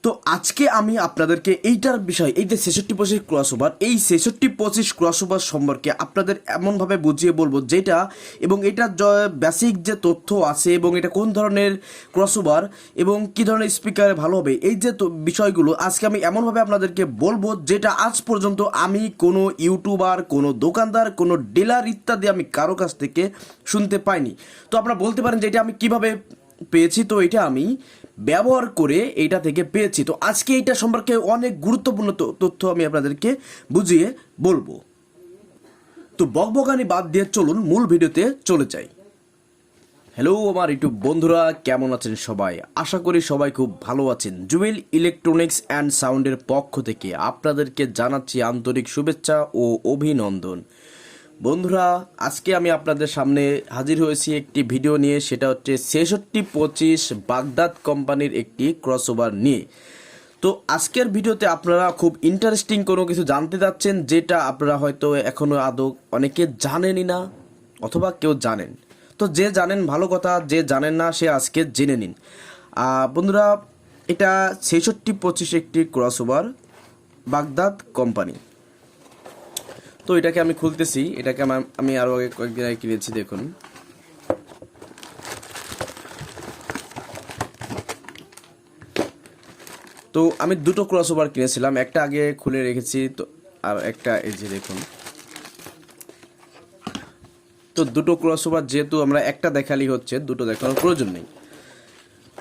তো আজকে আমি আপনাদেরকে এইটার বিষয় এই যে 66-25 ক্রসওভার, এই 66-25 ক্রসওভার সম্পর্কে আপনাদের এমনভাবে বুঝিয়ে বলবো যেটা এবং এটার বেসিক যে তথ্য আছে এবং এটা কোন ধরনের ক্রসওভার এবং কী ধরনের স্পিকারে ভালো হবে, এই যে বিষয়গুলো আজকে আমি এমনভাবে আপনাদেরকে বলবো যেটা আজ পর্যন্ত আমি কোনো ইউটিউবার, কোনো দোকানদার, কোনো ডিলার ইত্যাদি আমি কারো কাছ থেকে শুনতে পাইনি। তো আপনারা বলতে পারেন যে এটা আমি কিভাবে পেয়েছি। তো এটা আমি ব্যবহার করে এইটা থেকে পেয়েছি। তো আজকে এইটা সম্পর্কে অনেক গুরুত্বপূর্ণ তথ্য আমি আপনাদেরকে বুঝিয়ে বলবো। তো বকবকানি বাদ দিয়ে চলুন মূল ভিডিওতে চলে যাই। হ্যালো আমার ইউটিউব বন্ধুরা, কেমন আছেন সবাই? আশা করি সবাই খুব ভালো আছেন। জুয়েল ইলেকট্রনিক্স অ্যান্ড সাউন্ডের পক্ষ থেকে আপনাদেরকে জানাচ্ছি আন্তরিক শুভেচ্ছা ও অভিনন্দন। বন্ধুরা, আজকে আমি আপনাদের সামনে হাজির হয়েছি একটি ভিডিও নিয়ে, সেটা হচ্ছে 66-25 বাগদাদ কোম্পানির একটি ক্রসওভার নিয়ে। তো আজকের ভিডিওতে আপনারা খুব ইন্টারেস্টিং কোনো কিছু জানতে যাচ্ছেন, যেটা আপনারা হয়তো এখনও আদৌ অনেকে জানেনই না অথবা কেউ জানেন। তো যে জানেন ভালো কথা, যে জানেন না সে আজকে জেনে নিন। বন্ধুরা, এটা 66-25 একটি ক্রসওভার বাগদাদ কোম্পানি। তো এটাকে আমি খুলতেছি। এটাকে আমি আরও আগে কয়েকদিন আগে কিনেছি, দেখুন। তো আমি দুটো ক্রসওভার কিনেছিলাম, একটা আগে খুলে রেখেছি, তো আর একটা এই যে দেখুন। তো দুটো ক্রসওভার যেহেতু আমরা একটা দেখালেই হচ্ছে, দুটো দেখানোর প্রয়োজন নেই।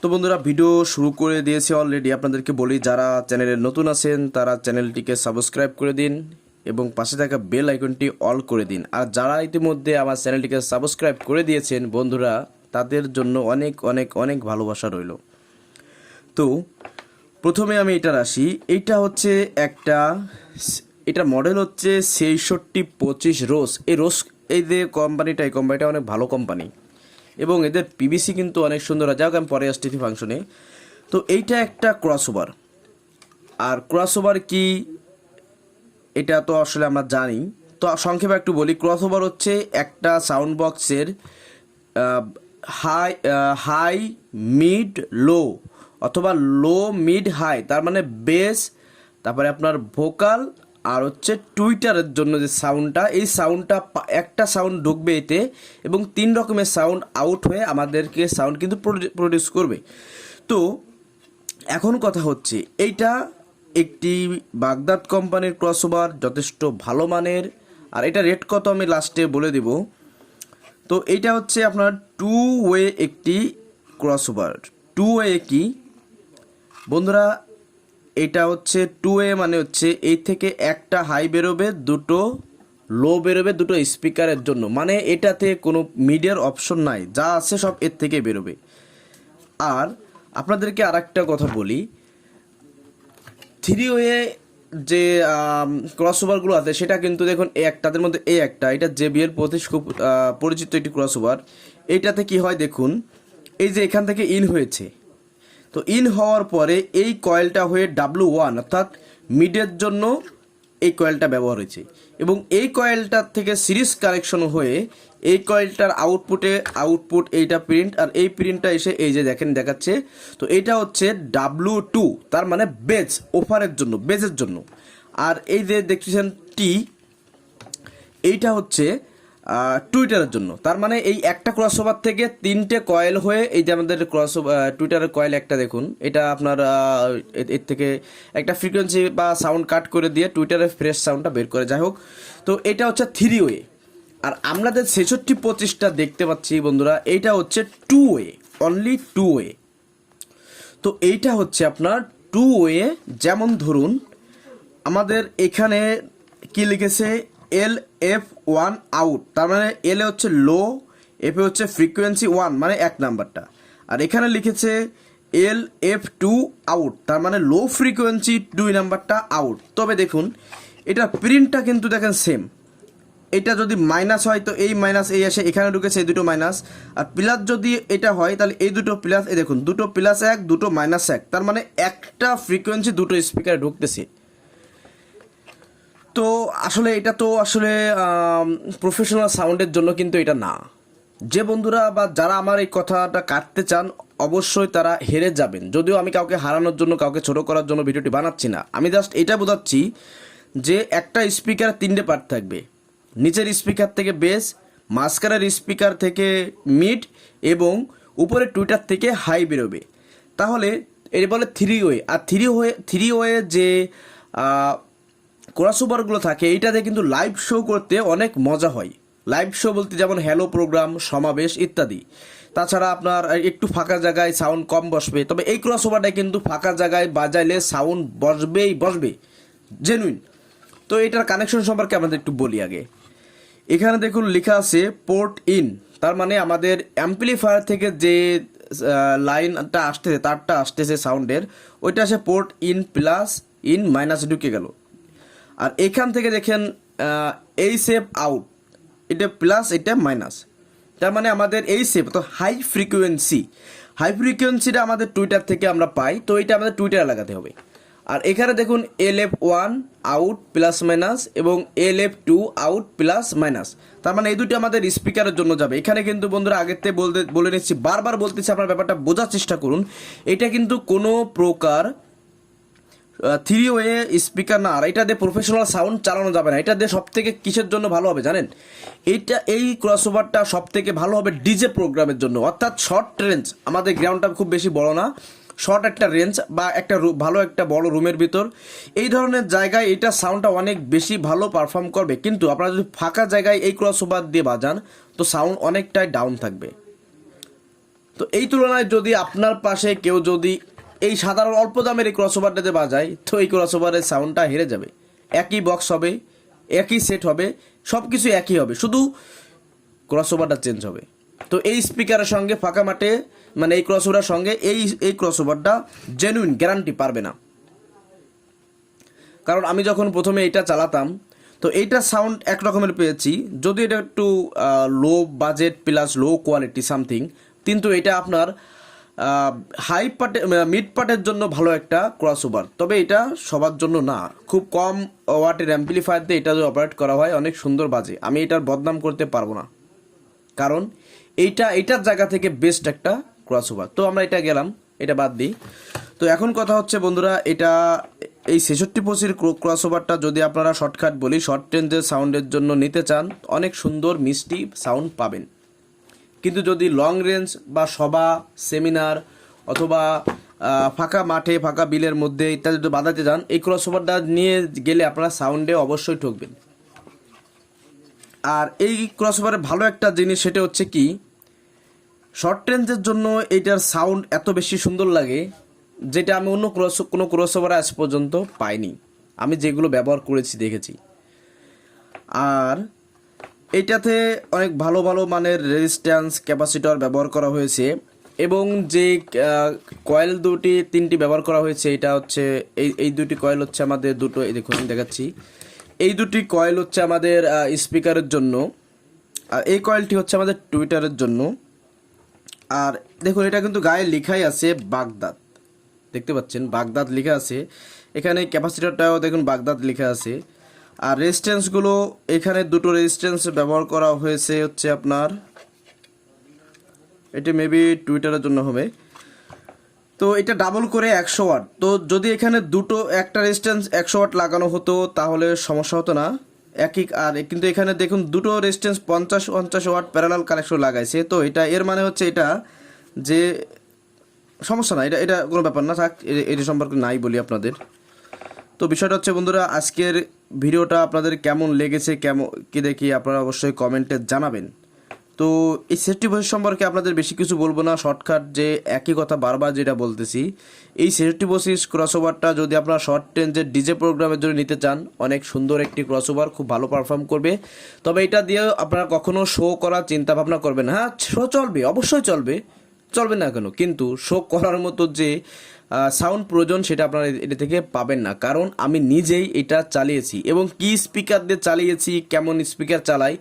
তো বন্ধুরা, ভিডিও শুরু করে দিয়েছি অলরেডি। আপনাদেরকে বলি, যারা চ্যানেলে নতুন আছেন তারা চ্যানেলটিকে সাবস্ক্রাইব করে দিন এবং পাশে থাকা বেল আইকনটি অল করে দিন। আর যারা ইতিমধ্যে আমার চ্যানেলটিকে সাবস্ক্রাইব করে দিয়েছেন বন্ধুরা, তাদের জন্য অনেক অনেক অনেক ভালোবাসা রইল। তো প্রথমে আমি এটার আসি। এইটা হচ্ছে এটার মডেল হচ্ছে 66-25 রোস। এই যে কোম্পানিটা, এই কোম্পানিটা অনেক ভালো কোম্পানি এবং এদের পিভিসি কিন্তু অনেক সুন্দর। যাক, আমি পরে আসতেছি ফাংশনে। তো এইটা একটা ক্রসওভার। আর ক্রসওভার কি এটা তো আসলে আমরা জানি। তো সংক্ষেপে একটু বলি, ক্রসওভার হচ্ছে একটা সাউন্ড বক্সের হাই মিড লো অথবা লো মিড হাই, তার মানে বেস, তারপরে আপনার ভোকাল আর হচ্ছে টুইটারের জন্য যে সাউন্ডটা, এই সাউন্ডটা একটা সাউন্ড ঢুকবে এতে এবং 3 রকমের সাউন্ড আউট হয়ে আমাদেরকে সাউন্ড কিন্তু প্রডিউস করবে। তো এখন কথা হচ্ছে, এইটা একটি বাগদাদ কোম্পানির ক্রসওভার, যথেষ্ট ভালো মানের। আর এটা রেট কত আমি লাস্টে বলে দেব। তো এইটা হচ্ছে আপনার 2 ওয়ে একটি ক্রসওভার। 2 ওয়ে কি বন্ধুরা? এটা হচ্ছে 2 ওয়ে মানে হচ্ছে এই থেকে একটা হাই বেরোবে, দুটো লো বেরোবে, দুটো স্পিকারের জন্য। মানে এটাতে কোনো মিডিয়ার অপশন নাই, যা আছে সব এর থেকে বেরোবে। আর আপনাদেরকে আর একটা কথা বলি, 3 ওয়ে যে ক্রসওভারগুলো আছে সেটা কিন্তু দেখুন তাদের মধ্যে এটা জেবিএল খুব পরিচিত একটি ক্রসওভার। এইটাতে কি হয় দেখুন, এই যে এখান থেকে ইন হয়েছে, তো ইন হওয়ার পরে এই কয়েলটা হয়ে W1 অর্থাৎ মিডের জন্য এই কয়েলটা ব্যবহার হয়েছে এবং এই কয়েলটার থেকে সিরিজ কানেকশন হয়ে এই কয়েলটার আউটপুট এইটা প্রিন্ট, আর এই প্রিন্টটা এসে এই যে দেখেন দেখাচ্ছে। তো এটা হচ্ছে W2, তার মানে বেজ ওভারের জন্য, বেজের জন্য। আর এই যে দেখছেন টি, এইটা হচ্ছে টুইটারের জন্য। তার মানে এই একটা ক্রসওভার থেকে 3টে কয়েল হয়ে এই যে আমাদের টুইটারের কয়েল একটা দেখুন, এটা আপনার এর থেকে একটা ফ্রিকোয়েন্সি বা সাউন্ড কাট করে দিয়ে টুইটারের ফ্রেশ সাউন্ডটা বের করে। যাই হোক, তো এটা হচ্ছে 3 ওয়ে। আর আমরা যে 66-25টা দেখতে পাচ্ছি বন্ধুরা, এইটা হচ্ছে 2 ওয়ে, অনলি 2 ওয়ে। তো এইটা হচ্ছে আপনার 2 ওয়ে। যেমন ধরুন আমাদের এখানে কি লিখেছে, LF1 আউট, তার মানে এল এ হচ্ছে লো, এফ এ হচ্ছে ফ্রিকোয়েন্সি 1 মানে 1 নাম্বারটা। আর এখানে লিখেছে LF2 আউট, তার মানে লো ফ্রিকোয়েন্সি 2 নাম্বারটা আউট। তবে দেখুন এটার প্রিন্টটা কিন্তু দেখেন সেম। এটা যদি মাইনাস হয় তো এই মাইনাস এই আসে এখানে ঢুকেছে, এই দুটো মাইনাস। আর প্লাস যদি এটা হয় তাহলে এই দুটো প্লাস, এই দেখুন দুটো +1 দুটো -1, তার মানে একটা ফ্রিকোয়েন্সি দুটো স্পিকারে ঢুকতেছে। তো আসলে এটা তো আসলে প্রফেশনাল সাউন্ডের জন্য কিন্তু এটা না। যে বন্ধুরা বা যারা আমার এই কথাটা কাটতে চান, অবশ্যই তারা হেরে যাবেন। যদিও আমি কাউকে হারানোর জন্য, কাউকে ছোট করার জন্য ভিডিওটি বানাচ্ছি না, আমি জাস্ট এটা বোঝাচ্ছি যে একটা স্পিকার 3টে পার্ট থাকবে, নিচের স্পিকার থেকে বেস, মাঝখানের স্পিকার থেকে মিড এবং উপরে টুইটার থেকে হাই বেরোবে। তাহলে এর বলে 3 ওয়ে। আর 3 ওয়ে যে ক্রসওভারগুলো থাকে এইটাতে কিন্তু লাইভ শো করতে অনেক মজা হয়। লাইভ শো বলতে যেমন হ্যালো প্রোগ্রাম, সমাবেশ ইত্যাদি। তাছাড়া আপনার একটু ফাঁকা জায়গায় সাউন্ড কম বসবে, তবে এই ক্রসওভারটা কিন্তু ফাঁকা জায়গায় বাজাইলে সাউন্ড বসবে জেনুইন। তো এটার কানেকশন সম্পর্কে আমাদের একটু বলি আগে। এখানে দেখুন লেখা আছে পোর্ট ইন, তার মানে আমাদের অ্যাম্পলিফায়ার থেকে যে লাইনটা আসতেছে, তারটা আসতেছে সাউন্ডের, ওইটা আসে port in plus in minus ঢুকে গেল। আর এখান থেকে দেখেন এই সেভ আউট, এটা প্লাস এটা মাইনাস, তার মানে আমাদের এই সেভ তো হাই ফ্রিকোয়েন্সিটা আমাদের টুইটার থেকে আমরা পাই, তো এটা আমাদের টুইটারে লাগাতে হবে। আর এখানে দেখুন LF1 আউট প্লাস মাইনাস এবং LF2 আউট প্লাস মাইনাস, তার মানে এই দুটো আমাদের স্পিকারের জন্য যাবে। এখানে কিন্তু বন্ধুরা আগের থেকে বলে নিচ্ছি, বারবার বলতেছি, আপনার ব্যাপারটা বোঝার চেষ্টা করুন। এটা কিন্তু কোনো প্রকার 3 ওয়ে স্পিকার না, আর এটা দিয়ে প্রফেশনাল সাউন্ড চালানো যাবে না। এটা দিয়ে সব থেকে কিসের জন্য ভালো হবে জানেন? এই ক্রসওভারটা সব থেকে ভালো হবে ডিজে প্রোগ্রামের জন্য, অর্থাৎ শর্ট রেঞ্জ। আমাদের গ্রাউন্ডটা খুব বেশি বড় না, শর্ট একটা রেঞ্জ বা একটা ভালো একটা বড় রুমের ভিতর, এই ধরনের জায়গায় এটা সাউন্ডটা অনেক বেশি ভালো পারফর্ম করবে। কিন্তু আপনারা যদি ফাঁকা জায়গায় এই ক্রসওভার দিয়ে বাজান তো সাউন্ড অনেকটাই ডাউন থাকবে। তো এই তুলনায় যদি আপনার পাশে কেউ যদি এই সাধারণ অল্প দামের এই ক্রসওভারটাতে বাজায়, তো এই ক্রসওভারের সাউন্ডটা হেরে যাবে। একই বক্স হবে, একই সেট হবে, সব কিছু একই হবে, শুধু ক্রসওভারটা চেঞ্জ হবে। তো এই স্পিকারের সঙ্গে ফাঁকা মাঠে মানে এই ক্রসওভারের সঙ্গে এই ক্রসওভারটা জেনুইন গ্যারান্টি পারবে না। কারণ আমি যখন প্রথমে এটা চালাতাম তো এইটা সাউন্ড এক রকমের পেয়েছি, যদি এটা একটু low budget plus low quality something, কিন্তু এটা আপনার হাই পার্টে মিড পার্টের জন্য ভালো একটা ক্রসওভার। তবে এটা সবার জন্য না, খুব কম ওয়াটের অ্যাম্পলিফায়ার দিয়ে এটা যদি অপারেট করা হয় অনেক সুন্দর বাজে। আমি এটার বদনাম করতে পারবো না, কারণ এইটার জায়গা থেকে বেস্ট একটা ক্রসওভার। তো আমরা এটা গেলাম, এটা বাদ দিই। তো এখন কথা হচ্ছে বন্ধুরা, এই 6625 ক্রসওভারটা যদি আপনারা শর্টকাট বলি, শর্ট রেঞ্জের সাউন্ডের জন্য নিতে চান, অনেক সুন্দর মিষ্টি সাউন্ড পাবেন। কিন্তু যদি লং রেঞ্জ বা সভা, সেমিনার অথবা ফাঁকা মাঠে, ফাঁকা বিলের মধ্যে ইত্যাদি যদি বাজাতে যান, এই ক্রসওভারটা নিয়ে গেলে আপনারা সাউন্ডে অবশ্যই ঠকবেন। আর এই ক্রসওভারের ভালো একটা জিনিস সেটা হচ্ছে কি, শর্ট রেঞ্জের জন্য এইটার সাউন্ড এত বেশি সুন্দর লাগে, যেটা আমি অন্য কোনো ক্রসওভারে আজ পর্যন্ত পাইনি, আমি যেগুলো ব্যবহার করেছি দেখেছি। আর এইটাতে অনেক ভালো ভালো মানের রেজিস্ট্যান্স ক্যাপাসিটর ব্যবহার করা হয়েছে, এবং যে কয়েল 3টি ব্যবহার করা হয়েছে, এটা হচ্ছে এই দুটি কয়েল হচ্ছে আমাদের দুটো, এই দেখুন দেখাচ্ছি, এই দুটি কয়েল হচ্ছে আমাদের স্পিকারের জন্য, আর এই কয়েলটি হচ্ছে আমাদের টুইটারের জন্য। আর দেখুন এটা কিন্তু গায়ে লেখাই আছে বাগদাদ, দেখতে পাচ্ছেন বাগদাদ লেখা আছে। এখানে ক্যাপাসিটরটাও দেখুন বাগদাদ লেখা আছে। আর রেজিস্ট্যান্সগুলো এখানে দুটো রেজিস্ট্যান্স ব্যবহার করা হয়েছে হচ্ছে আপনার, এটি মেবি টুইটারের জন্য হবে। তো এটা ডাবল করে 100 ওয়াট। তো যদি এখানে একটা রেজিস্ট্যান্স 100 ওয়াট লাগানো হতো তাহলে সমস্যা হতো না একই। আর কিন্তু এখানে দেখুন দুটো রেজিস্ট্যান্স 50 ওয়াট প্যারালাল কানেকশন লাগাইছে। তো এটা এর মানে হচ্ছে এটা যে সমস্যা না, এটা কোনো ব্যাপার না, থাক এটা সম্পর্কে নাই বলি আপনাদের। তো বিষয়টা হচ্ছে বন্ধুরা, আজকের ভিডিওটা আপনাদের কেমন লেগেছে, কি দেখি আপনারা অবশ্যই কমেন্টে জানাবেন। তো এই 6625 সম্পর্কে আপনাদের বেশি কিছু বলবো না, শর্টকাট যে একই কথা বারবার যেটা বলতেছি, এই 6625 ক্রসওভারটা যদি আপনারা শর্ট রেঞ্জের ডিজে প্রোগ্রামের জন্য নিতে চান, অনেক সুন্দর একটি ক্রসওভার, খুব ভালো পারফর্ম করবে। তবে এটা দিয়ে আপনারা কখনো শো করার চিন্তা ভাবনা করবেন। হ্যাঁ, শো চলবে, অবশ্যই চলবে না কেন, কিন্তু শো করার মতো যে সাউন্ড প্রয়োজন সেটা আপনারা এটা থেকে পাবেন না। কারণ আমি নিজেই এটা চালিয়েছি এবং কি স্পিকার দিয়ে চালিয়েছি, কেমন স্পিকার চালাই,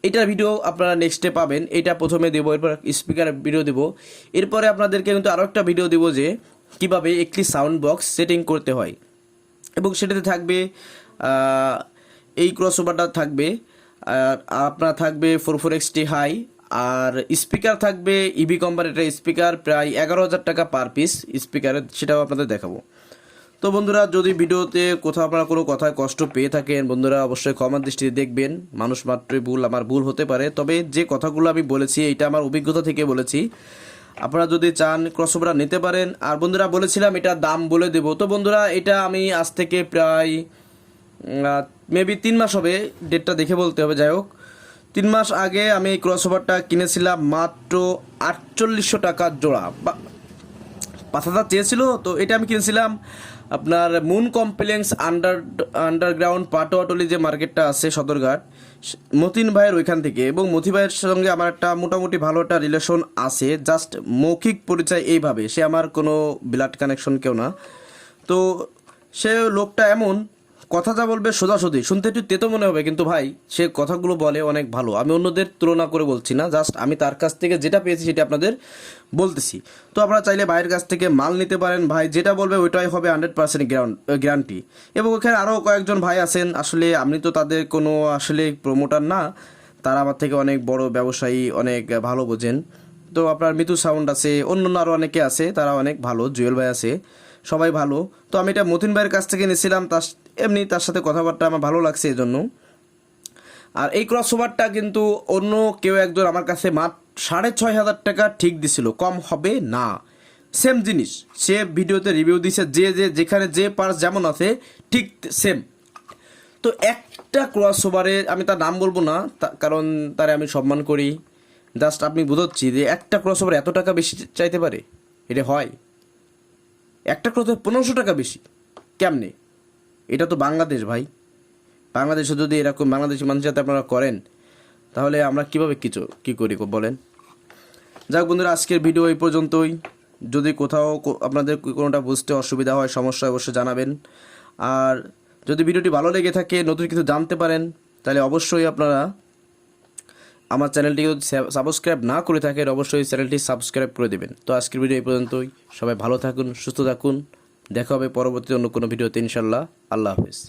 এটার ভিডিও আপনারা নেক্সটে পাবেন। এটা প্রথমে দেবো, এরপর স্পিকার ভিডিও দেবো, এরপরে আপনাদেরকে কিন্তু আরও একটা ভিডিও দেবো যে কীভাবে একটি সাউন্ড বক্স সেটিং করতে হয়, এবং সেটাতে থাকবে এই ক্রসওভারটা থাকবে, আর আপনার থাকবে 44XT হাই, আর স্পিকার থাকবে ইবি কোম্পানির স্পিকার, প্রায় 11,000 টাকা পার পিস স্পিকারের, সেটাও আপনাদের দেখাবো। তো বন্ধুরা, যদি ভিডিওতে কোথাও আপনারা কোনো কথায় কষ্ট পেয়ে থাকেন বন্ধুরা, অবশ্যই ক্ষমার দৃষ্টিতে দেখবেন। মানুষ মাত্রই ভুল, আমার ভুল হতে পারে। তবে যে কথাগুলো আমি বলেছি এটা আমার অভিজ্ঞতা থেকে বলেছি। আপনারা যদি চান ক্রসওভার নিতে পারেন। আর বন্ধুরা, বলেছিলাম এটা দাম বলে দেব। তো বন্ধুরা, এটা আমি আজ থেকে প্রায় মেবি 3 মাস হবে, ডেটটা দেখে বলতে হবে, যাই হোক 3 মাস আগে আমি এই ক্রসওভারটা কিনেছিলাম মাত্র 4800 টাকার জোড়া। 5,000 চেয়েছিল, তো এটা আমি কিনেছিলাম আপনার মুন কমপ্লেক্স আন্ডারগ্রাউন্ড পাটোয়াটলি যে মার্কেটটা আছে সদরঘাট, মতিন ভাইয়ের ওইখান থেকে। এবং মতি ভাইয়ের সঙ্গে আমার একটা মোটামুটি ভালো একটা রিলেশন আছে, জাস্ট মৌখিক পরিচয় এইভাবে, সে আমার কোনো ব্লাড কানেকশন কেউ না। তো সে লোকটা এমন, কথা যা বলবে সোজাসুজি, শুনতে একটু তেতো মনে হবে, কিন্তু ভাই সে কথাগুলো বলে অনেক ভালো। আমি অন্যদের তুলনা করে বলছি না, জাস্ট আমি তার কাছ থেকে যেটা পেয়েছি সেটা আপনাদের বলতেছি। তো আপনারা চাইলে ভাইয়ের কাছ থেকে মাল নিতে পারেন, ভাই যেটা বলবে ওইটাই হবে 100% গ্যারান্টি। এবং ওখানে আরও কয়েকজন ভাই আছেন, আসলে আমি তো তাদের কোনো আসলে প্রমোটার না, তারা আমার থেকে অনেক বড় ব্যবসায়ী, অনেক ভালো বোঝেন। তো আপনার মিতু সাউন্ড আছে, অন্য আরও অনেকে আছে, তারা অনেক ভালো, জুয়েল ভাই আছে, সবাই ভালো। তো আমি এটা মতিন ভাইয়ের কাছ থেকে নিয়েছিলাম, এমনি তার সাথে কথাবার্তা আমার ভালো লাগছে এই জন্য। আর এই ক্রসওভারটা কিন্তু অন্য কেউ একজন আমার কাছে মাত্র 6,500 টাকা ঠিক দিছিল, কম হবে না। সেম জিনিস সে ভিডিওতে রিভিউ দিছে, যে যেখানে যে পার্স যেমন আছে ঠিক সেম। তো একটা ক্রসওভারে আমি তার নাম বলবো না, কারণ তারে আমি সম্মান করি, জাস্ট আপনি বুঝাচ্ছি যে একটা ক্রসওভার এত টাকা বেশি চাইতে পারে, এটা হয়? একটা ক্রসওভার 1500 টাকা বেশি কেমনে? এটা তো বাংলাদেশ ভাই, বাংলাদেশে যদি এরকম বাংলাদেশি মানুষের সাথে আপনারা করেন, তাহলে আমরা কীভাবে কী করি বলেন? যাক বন্ধুরা, আজকের ভিডিও এই পর্যন্তই। যদি কোথাও আপনাদের কোনোটা বুঝতে অসুবিধা হয়, সমস্যা অবশ্যই জানাবেন। আর যদি ভিডিওটি ভালো লেগে থাকে, নতুন কিছু জানতে পারেন, তাহলে অবশ্যই আপনারা আমার চ্যানেলটি সাবস্ক্রাইব না করে থাকেন, অবশ্যই চ্যানেলটি সাবস্ক্রাইব করে দেবেন। তো আজকের ভিডিও এই পর্যন্তই। সবাই ভালো থাকুন, সুস্থ থাকুন, দেখা হবে পরবর্তী অন্য কোনো ভিডিওতে ইনশাল্লাহ। আল্লাহ হাফেজ।